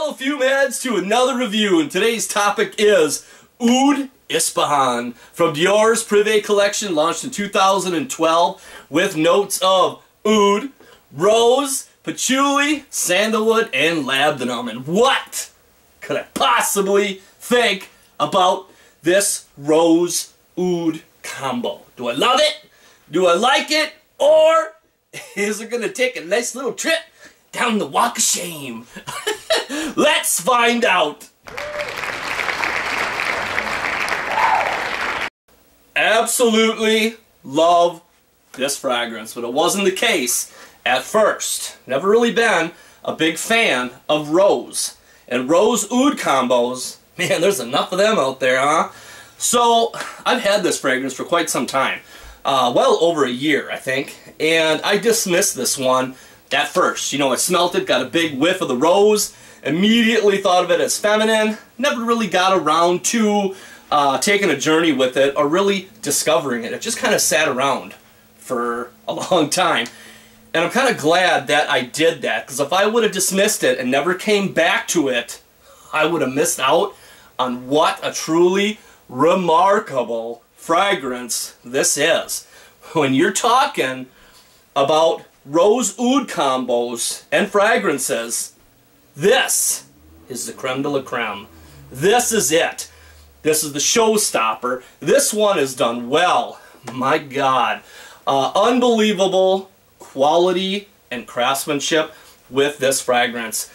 Hello fumeheads to another review, and today's topic is Oud Ispahan from Dior's Privé collection, launched in 2012 with notes of oud, rose, patchouli, sandalwood, and labdanum. And what could I possibly think about this rose oud combo? Do I love it? Do I like it? Or is it going to take a nice little trip down the walk of shame? Let's find out. Absolutely love this fragrance, but it wasn't the case at first. Never really been a big fan of rose. And rose oud combos, man, there's enough of them out there, huh? So I've had this fragrance for quite some time. Well over a year, I think. And I dismissed this one at first. You know, I smelt it, got a big whiff of the rose, immediately thought of it as feminine, never really got around to taking a journey with it or really discovering it. It just kind of sat around for a long time. And I'm kind of glad that I did that, because if I would have dismissed it and never came back to it, I would have missed out on what a truly remarkable fragrance this is. When you're talking about rose oud combos and fragrances, this is the creme de la creme. This is it. This is the showstopper. This one is done well. My God. Unbelievable quality and craftsmanship with this fragrance.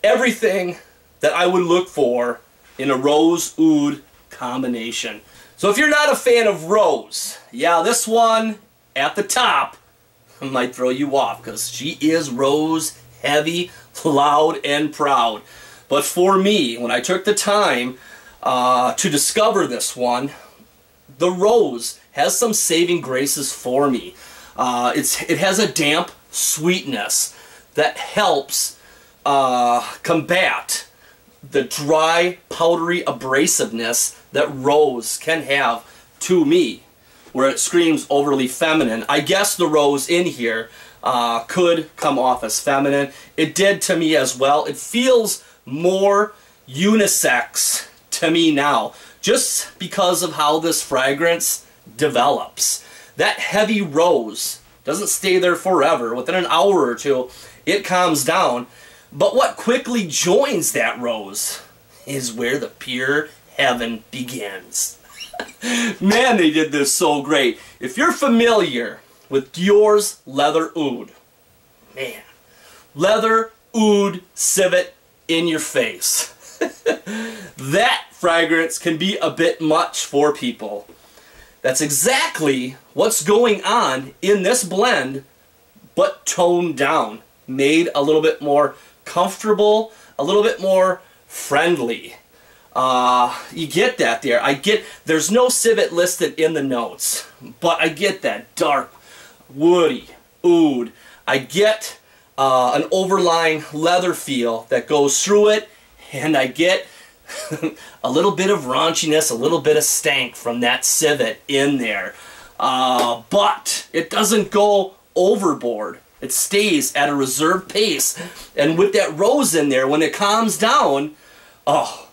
Everything that I would look for in a rose oud combination. So if you're not a fan of rose, yeah, this one at the top might throw you off, because she is rose heavy, loud, and proud. But for me, when I took the time to discover this one, the rose has some saving graces for me. It has a damp sweetness that helps combat the dry, powdery abrasiveness that rose can have to me, where it screams overly feminine. I guess the rose in here could come off as feminine. It did to me as well. It feels more unisex to me now, just because of how this fragrance develops. That heavy rose doesn't stay there forever. Within an hour or two, it calms down. But what quickly joins that rose is where the pure heaven begins. Man, they did this so great. If you're familiar with Dior's leather oud, man, leather oud civet in your face. That fragrance can be a bit much for people. That's exactly what's going on in this blend, but toned down, made a little bit more comfortable, a little bit more friendly. You get that there. There's no civet listed in the notes, but I get that dark, woody oud. I get an overlying leather feel that goes through it, and I get a little bit of raunchiness, a little bit of stank from that civet in there. But it doesn't go overboard. It stays at a reserved pace. And with that rose in there, when it calms down, oh,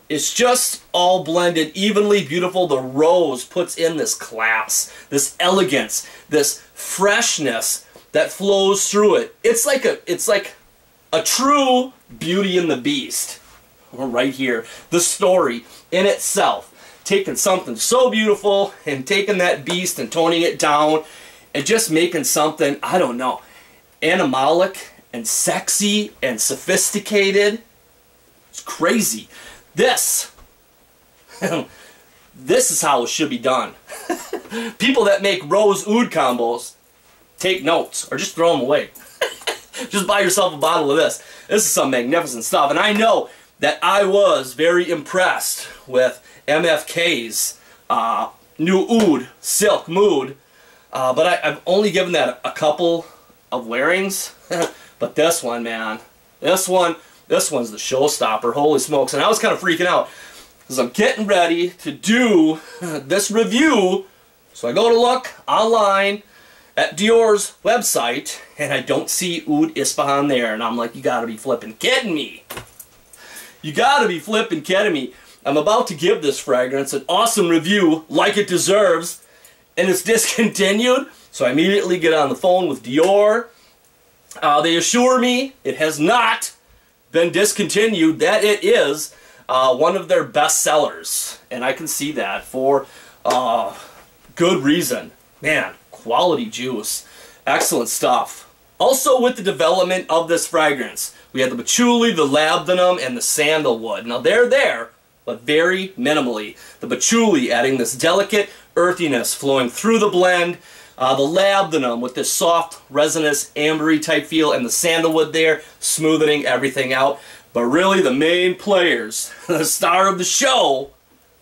it's just all blended evenly beautiful. The rose puts in this class, this elegance, this freshness that flows through it. It's like a true Beauty and the Beast. Right here, the story in itself, taking something so beautiful and taking that beast and toning it down and just making something, I don't know, animalic and sexy and sophisticated. It's crazy. This is how it should be done. People that make rose oud combos, take notes or just throw them away. Just buy yourself a bottle of this. This is some magnificent stuff, and I know that I was very impressed with MFK's new Oud Silk Mood, but I've only given that a couple of wearings. But this one, man, this one's the showstopper. Holy smokes! And I was kind of freaking out because I'm getting ready to do this review, so I go to look online at Dior's website, and I don't see Oud Ispahan there, and I'm like, you gotta be flipping kidding me. You gotta be flipping kidding me. I'm about to give this fragrance an awesome review, like it deserves, and it's discontinued. So I immediately get on the phone with Dior. They assure me it has not been discontinued, that it is one of their best sellers. And I can see that for good reason. Man, quality juice. Excellent stuff. Also with the development of this fragrance, we have the patchouli, the labdanum, and the sandalwood. Now they're there, but very minimally. The patchouli adding this delicate earthiness flowing through the blend. The labdanum with this soft, resinous, ambery type feel, and the sandalwood there, smoothing everything out. But really the main players, the star of the show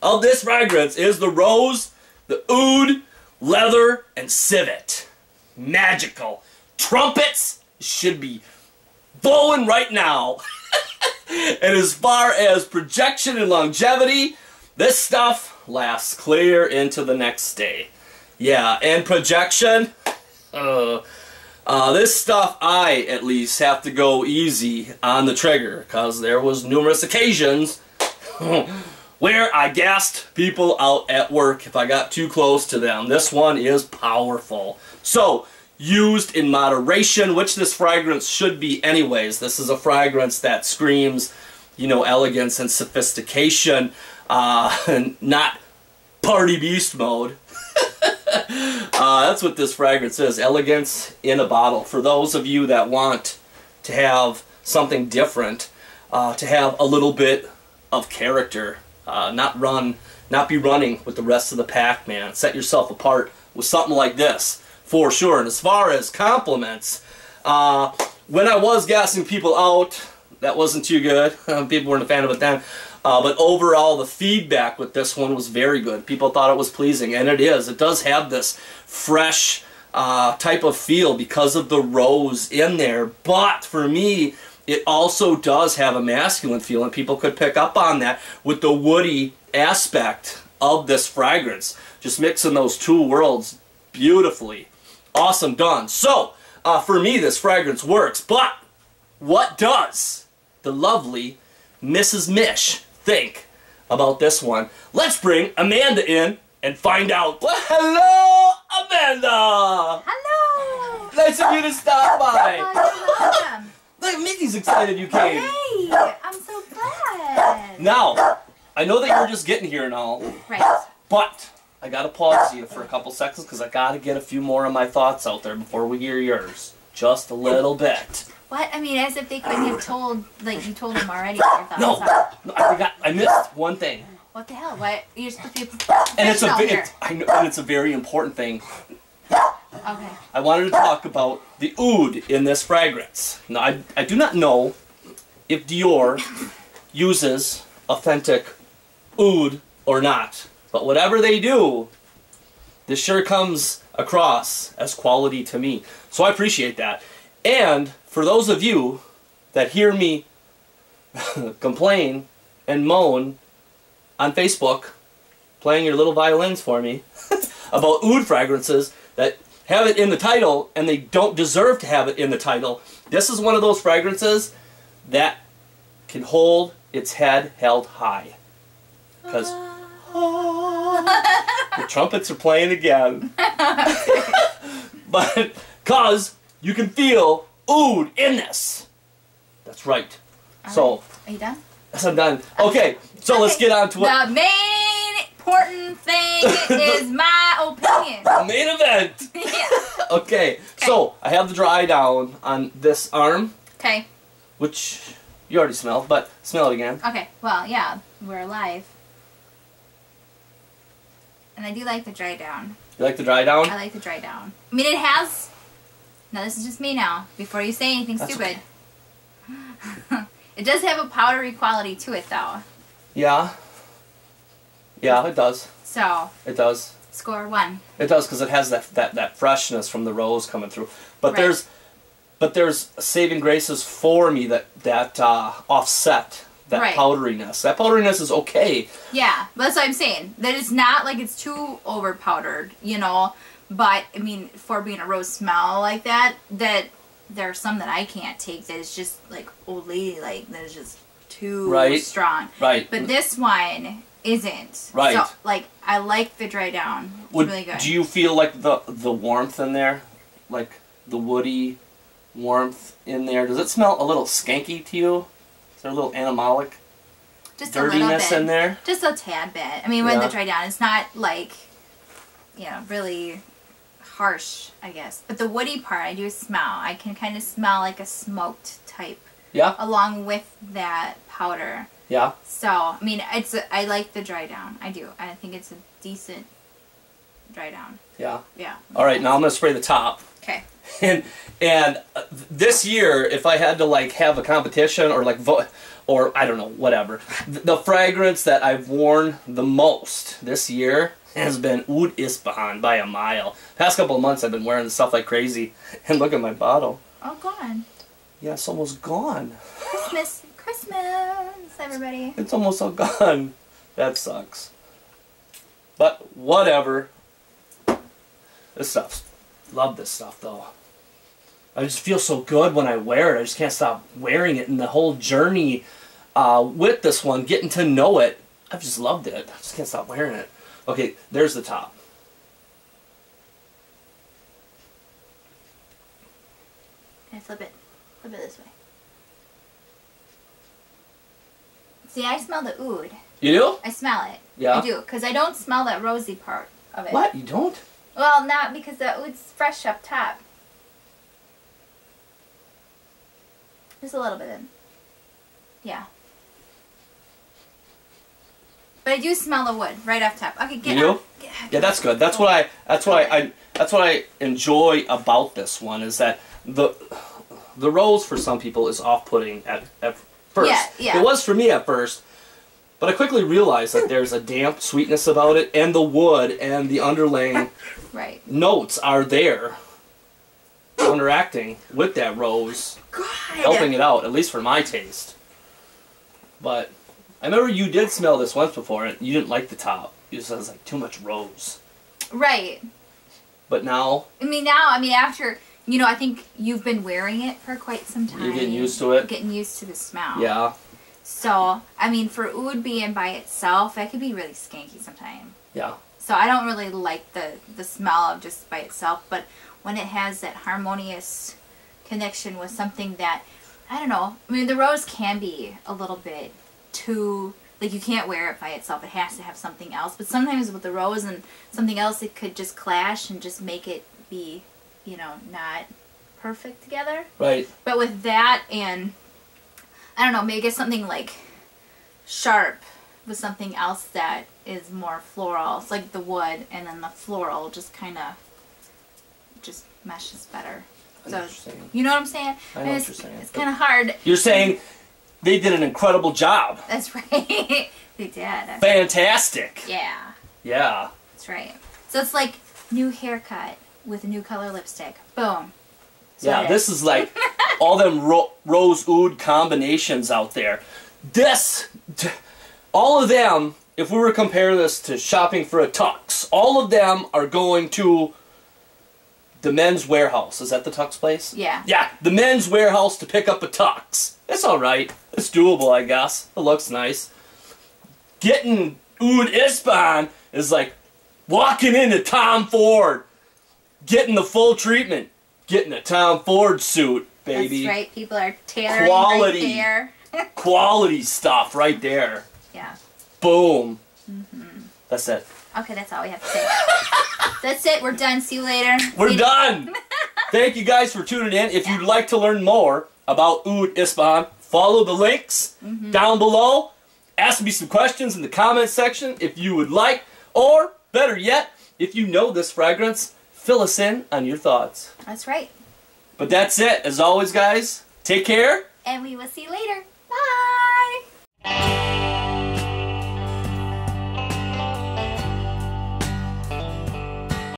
of this fragrance is the rose, the oud, leather, and civet. Magical. Trumpets should be blowing right now. And as far as projection and longevity, this stuff lasts clear into the next day. Yeah, and projection, this stuff I, at least, have to go easy on the trigger, because there was numerous occasions where I gassed people out at work if I got too close to them. This one is powerful. So, used in moderation, which this fragrance should be anyways. This is a fragrance that screams, you know, elegance and sophistication, and not party beast mode. That's what this fragrance is, elegance in a bottle. For those of you that want to have something different, to have a little bit of character, not be running with the rest of the pack, man. Set yourself apart with something like this, for sure. And as far as compliments, when I was gassing people out, that wasn't too good. People weren't a fan of it then. But overall, the feedback with this one was very good. People thought it was pleasing, and it is. It does have this fresh type of feel because of the rose in there. But for me, it also does have a masculine feel, and people could pick up on that with the woody aspect of this fragrance. Just mixing those two worlds beautifully. Awesome done. So, for me, this fragrance works. But what does the lovely Mrs. Mish think about this one? Let's bring Amanda in and find out. Well, hello, Amanda! Hello! Nice of you to stop by. You're welcome. Look, Mickey's excited you came. Hey, I'm so glad. Now, I know that you're just getting here and all. Right. But I gotta pause you for a couple seconds because I gotta get a few more of my thoughts out there before we hear yours. Just a little bit. What? I mean, as if they couldn't have told, like, you told them already what your No, thoughts are. no, I forgot. I missed one thing. What the hell? What? You're supposed to be professional And it's a here. I know, and it's a very important thing. Okay. I wanted to talk about the oud in this fragrance. Now, I do not know if Dior uses authentic oud or not, but whatever they do, this sure comes across as quality to me. So I appreciate that. And for those of you that hear me complain and moan on Facebook, playing your little violins for me, about oud fragrances that have it in the title and they don't deserve to have it in the title, this is one of those fragrances that can hold its head held high. Because the trumpets are playing again. But because you can feel oud in this. That's right. So, are you done? Yes, I'm done. Okay, so let's get on to what... The main important thing is my opinion. The main event! Yeah. Okay, so I have the dry down on this arm. Okay. Which you already smelled, but smell it again. Okay, well, yeah, we're alive. And I do like the dry down. You like the dry down? I like the dry down. I mean, it has... Now, this is just me now, before you say anything stupid. Okay. It does have a powdery quality to it, though. Yeah. Yeah, it does. So... It does. Score 1. It does, because it has that freshness from the rose coming through. But right. there's saving graces for me that offset that right. powderiness. That powderiness is okay. Yeah, but that's what I'm saying. That it's not like it's too over powdered, you know. But I mean, for being a rose smell like that there are some that I can't take. That is just like old lady like. That is just too Right. strong. Right. But this one isn't. Right. So, like, I like the dry down. It's really good. Do you feel like the warmth in there? Like the woody warmth in there? Does it smell a little skanky to you? Is there a little animalic Just a little dirtiness bit. in there? Just a tad bit. I mean, when Yeah. the dry down, it's not like, really harsh, I guess. But the woody part, I do smell. I can kind of smell like a smoked type. Yeah. Along with that powder. Yeah. So, I mean, I like the dry down. I do. I think it's a decent dry down. Yeah. Yeah. All right, now I'm gonna spray the top. Okay. And this year, if I had to like have a competition or like vote, or I don't know, whatever, the fragrance that I've worn the most this year has been Oud Ispahan by a mile. Past couple of months I've been wearing stuff like crazy. And look at my bottle. Oh, gone. Yeah, it's almost gone. Christmas, everybody. It's almost all gone. That sucks. But whatever. This stuff's... Love this stuff though. I just feel so good when I wear it. I just can't stop wearing it. And the whole journey with this one, getting to know it, I've just loved it. I just can't stop wearing it. Okay, there's the top. Okay, flip it this way. See, I smell the oud. You do? I smell it. Yeah? I do, because I don't smell that rosy part of it. What? You don't? Well, not because the oud's fresh up top. Just a little bit in. Yeah. But I do smell the wood right off top. Okay, get You up. do? Yeah, that's good. That's what I enjoy about this one is that the rose for some people is off-putting at first. Yeah, yeah. It was for me at first, but I quickly realized that there's a damp sweetness about it, and the wood and the underlying Right. notes are there, interacting with that rose, God. helping it out, at least for my taste. But I remember you did smell this once before, and you didn't like the top. You said it was like too much rose. Right. But now... After, I think you've been wearing it for quite some time. You're getting used to it? Getting used to the smell. Yeah. So, for oud being by itself, that could be really skanky sometimes. Yeah. So I don't really like the smell of just by itself, but when it has that harmonious connection with something that, I don't know, the rose can be a little bit too, like you can't wear it by itself, it has to have something else, but sometimes with the rose and something else it could just clash and just make it be, not perfect together. Right. But with that and, I don't know, maybe get something like sharp with something else that is more floral. It's like the wood and then the floral just kind of just meshes better. I know what you're saying. You know what I'm saying? I know what you're saying. It's kind of hard. You're saying they did an incredible job. That's right. They did. Fantastic. Yeah. Yeah. That's right. So it's like new haircut with a new color lipstick. Boom. That's Yeah, this is like all them rose oud combinations out there. All of them, if we were to compare this to shopping for a tux, all of them are going to the Men's Warehouse. Is that the tux place? Yeah. Yeah, the Men's Warehouse to pick up a tux. It's alright. It's doable, I guess. It looks nice. Getting Oud Ispahan is like walking into Tom Ford, getting the full treatment, getting a Tom Ford suit, baby. That's right. People are tearing Quality. right there. Quality stuff right there. Yeah. Boom. That's it. Okay, that's all we have to say. That's it. We're done. See you later. We're done. Thank you guys for tuning in. If you'd like to learn more about Oud Ispahan, follow the links down below. Ask me some questions in the comments section if you would like. Or, better yet, if you know this fragrance, fill us in on your thoughts. That's right. But that's it. As always, guys, take care. And we will see you later. Bye.